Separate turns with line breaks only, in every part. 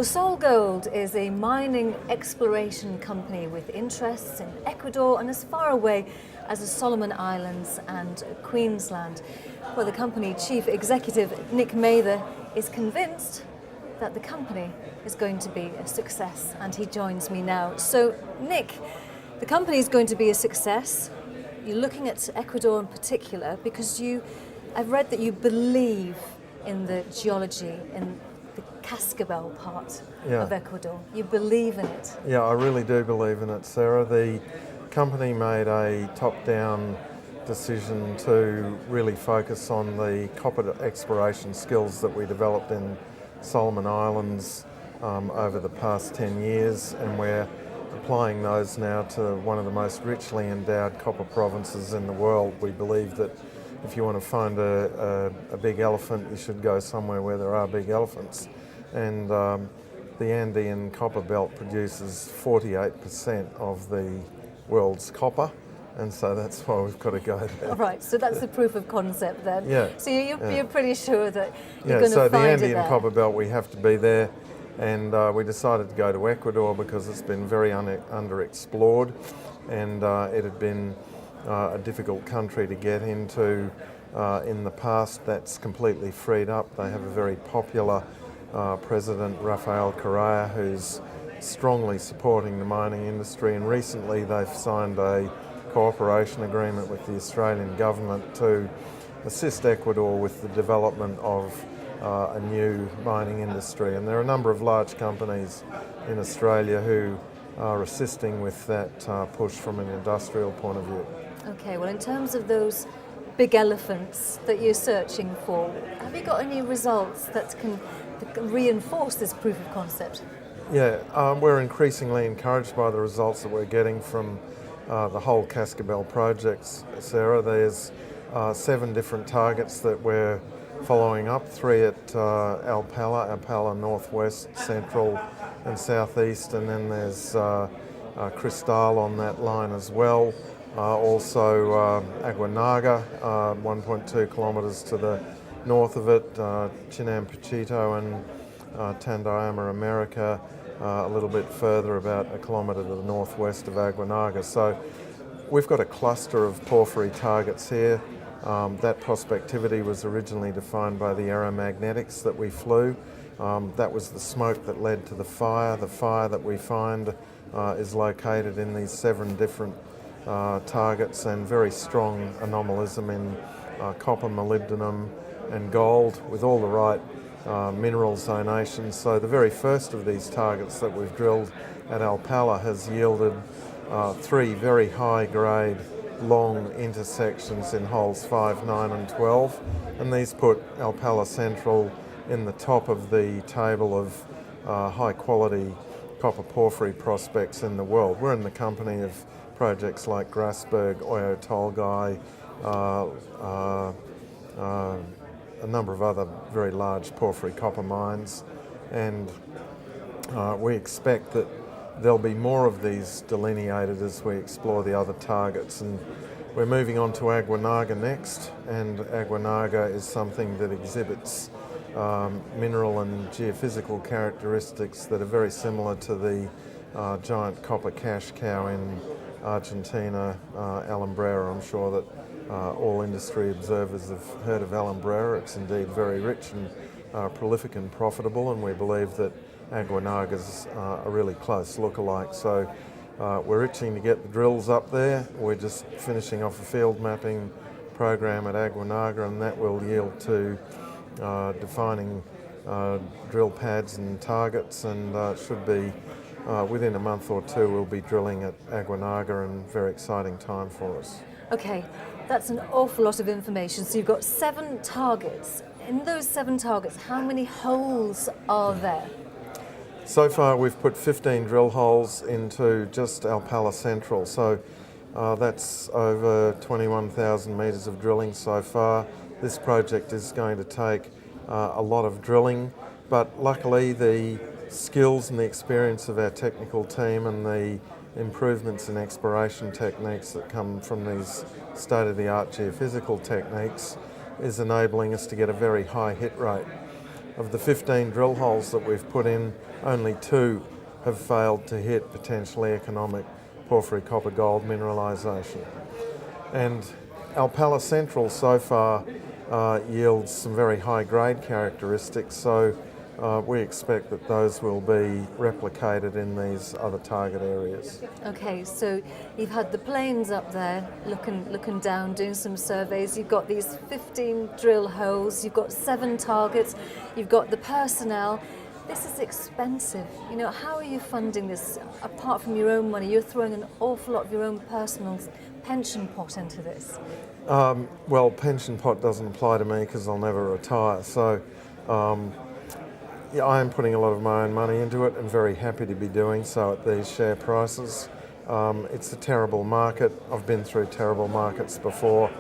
Well, SolGold is a mining exploration company with interests in Ecuador and as far away as the Solomon Islands and Queensland. Well, the company chief executive, Nick Mather, is convinced that the company is going to be a success, and he joins me now. So, Nick, the company is going to be a success. You're looking at Ecuador in particular because I've read that you believe in the geology in the Cascabel part of Ecuador. You believe in it.
Yeah, I really do believe in it, Sarah. The company made a top-down decision to really focus on the copper exploration skills that we developed in Solomon Islands over the past 10 years, and we're applying those now to one of the most richly endowed copper provinces in the world. We believe that if you want to find a big elephant, you should go somewhere where there are big elephants. And the Andean copper belt produces 48% of the world's copper, and so that's why we've got to go there.
All right, so that's the proof of concept then.
Yeah.
So you're pretty sure that you're going to
so
find it
the
there.
Andean copper belt, we have to be there, and we decided to go to Ecuador because it's been very underexplored, and it had been a difficult country to get into in the past. That's completely freed up. They have a very popular President, Rafael Correa, who's strongly supporting the mining industry, and recently they've signed a cooperation agreement with the Australian government to assist Ecuador with the development of a new mining industry. And there are a number of large companies in Australia who are assisting with that push from an industrial point of view.
Okay, well, in terms of those big elephants that you're searching for, have you got any results that can reinforce this proof of concept?
Yeah, we're increasingly encouraged by the results that we're getting from the whole Cascabel projects, Sarah. There's 7 different targets that we're following up, 3 at Alpala Northwest, Central and Southeast, and then there's Cristal on that line as well. Also Aguanaga, 1.2 kilometres to the north of it, Chinampuchito and Tandayama America, a little bit further, about a kilometre to the northwest of Aguanaga. So we've got a cluster of porphyry targets here. That prospectivity was originally defined by the aeromagnetics that we flew. That was the smoke that led to the fire. The fire that we find is located in these 7 different targets, and very strong anomalism in copper, molybdenum and gold with all the right mineral zonations. So the very first of these targets that we've drilled at Alpala has yielded 3 very high grade long intersections in holes 5, 9 and 12, and these put Alpala Central in the top of the table of high quality copper porphyry prospects in the world. We're in the company of projects like Grasberg, Oyo Tolgai, a number of other very large porphyry copper mines, and we expect that there'll be more of these delineated as we explore the other targets. And we're moving on to Aguanaga next, and Aguanaga is something that exhibits mineral and geophysical characteristics that are very similar to the giant copper cash cow in Argentina, Alumbrera. I'm sure that all industry observers have heard of Alumbrera. It's indeed very rich and prolific and profitable, and we believe that Aguanaga's a really close lookalike. So we're itching to get the drills up there. We're just finishing off a field mapping program at Aguanaga, and that will yield to defining drill pads and targets, and should be within a month or 2 we'll be drilling at Aguanaga, and very exciting time for us.
Okay, that's an awful lot of information. So you've got 7 targets. In those 7 targets, how many holes are there?
So far we've put 15 drill holes into just Alpala Central, so that's over 21,000 metres of drilling so far. This project is going to take a lot of drilling, but luckily the skills and the experience of our technical team and the improvements in exploration techniques that come from these state-of-the-art geophysical techniques is enabling us to get a very high hit rate. of the 15 drill holes that we've put in, only 2 have failed to hit potentially economic porphyry copper gold mineralisation. And Alpala Central so far yields some very high grade characteristics, so we expect that those will be replicated in these other target areas.
Okay, so you've had the planes up there looking down, doing some surveys. You've got these 15 drill holes, you've got 7 targets, you've got the personnel. This is expensive. You know, how are you funding this apart from your own money? You're throwing an awful lot of your own personal pension pot into this.
Well, pension pot doesn't apply to me because I'll never retire. So, yeah, I am putting a lot of my own money into it and very happy to be doing so at these share prices. It's a terrible market. I've been through terrible markets before.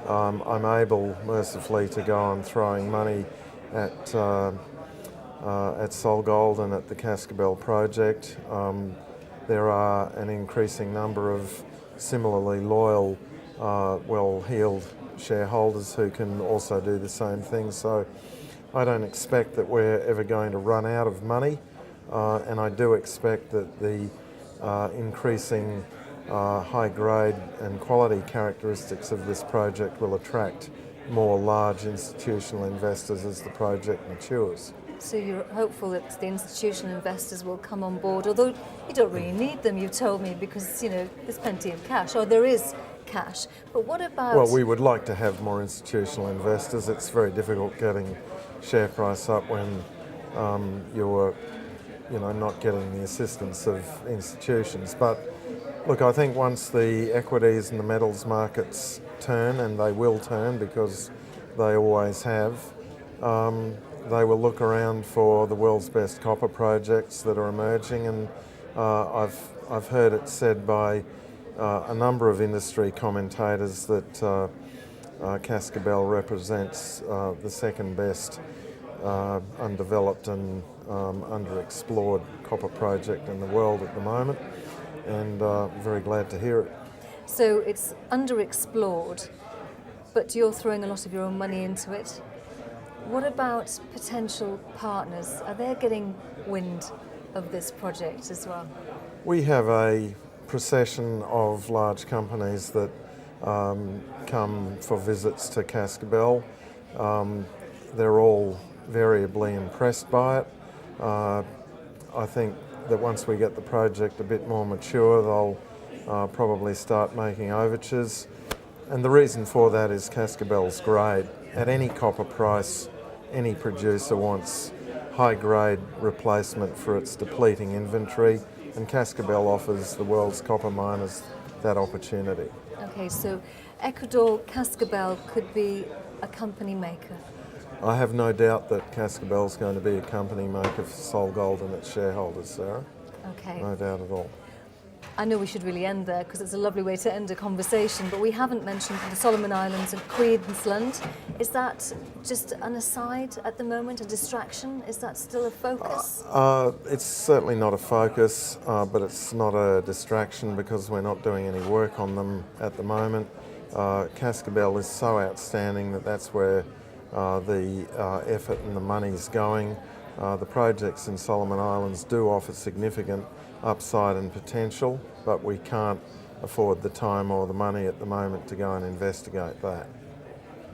I'm able, mercifully, to go on throwing money at SolGold and at the Cascabel project. There are an increasing number of similarly loyal, well-heeled shareholders who can also do the same thing. So I don't expect that we're ever going to run out of money, and I do expect that the increasing high grade and quality characteristics of this project will attract more large institutional investors as the project matures.
So you're hopeful that the institutional investors will come on board, although you don't really need them, you've told me, because, you know, there's plenty of cash, or there is cash. But what about...
Well, we would like to have more institutional investors. It's very difficult getting share price up when you're, not getting the assistance of institutions. But look, I think once the equities and the metals markets turn, and they will turn because they always have, they will look around for the world's best copper projects that are emerging, and I've heard it said by a number of industry commentators that Cascabel represents the second best undeveloped and underexplored copper project in the world at the moment, and very glad to hear it.
So it's underexplored, but you're throwing a lot of your own money into it. What about potential partners? Are they getting wind of this project as well?
We have a procession of large companies that come for visits to Cascabel. They're all variably impressed by it. I think that once we get the project a bit more mature, they'll probably start making overtures. And the reason for that is Cascabel's grade. At any copper price, any producer wants high-grade replacement for its depleting inventory, and Cascabel offers the world's copper miners that opportunity.
Okay, so Ecuador Cascabel could be a company maker.
I have no doubt that Cascabel's going to be a company maker for SolGold and its shareholders, Sarah.
Okay.
No doubt at all.
I know we should really end there because it's a lovely way to end a conversation, but we haven't mentioned the Solomon Islands and Queensland. Is that just an aside at the moment, a distraction? Is that still a focus?
It's certainly not a focus, but it's not a distraction because we're not doing any work on them at the moment. Cascabel is so outstanding that that's where the effort and the money's going. The projects in Solomon Islands do offer significant upside and potential, but we can't afford the time or the money at the moment to go and investigate that.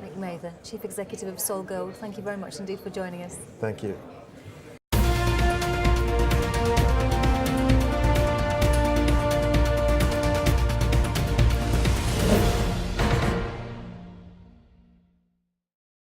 Nick Mather, Chief Executive of SolGold, thank you very much indeed for joining us.
Thank you.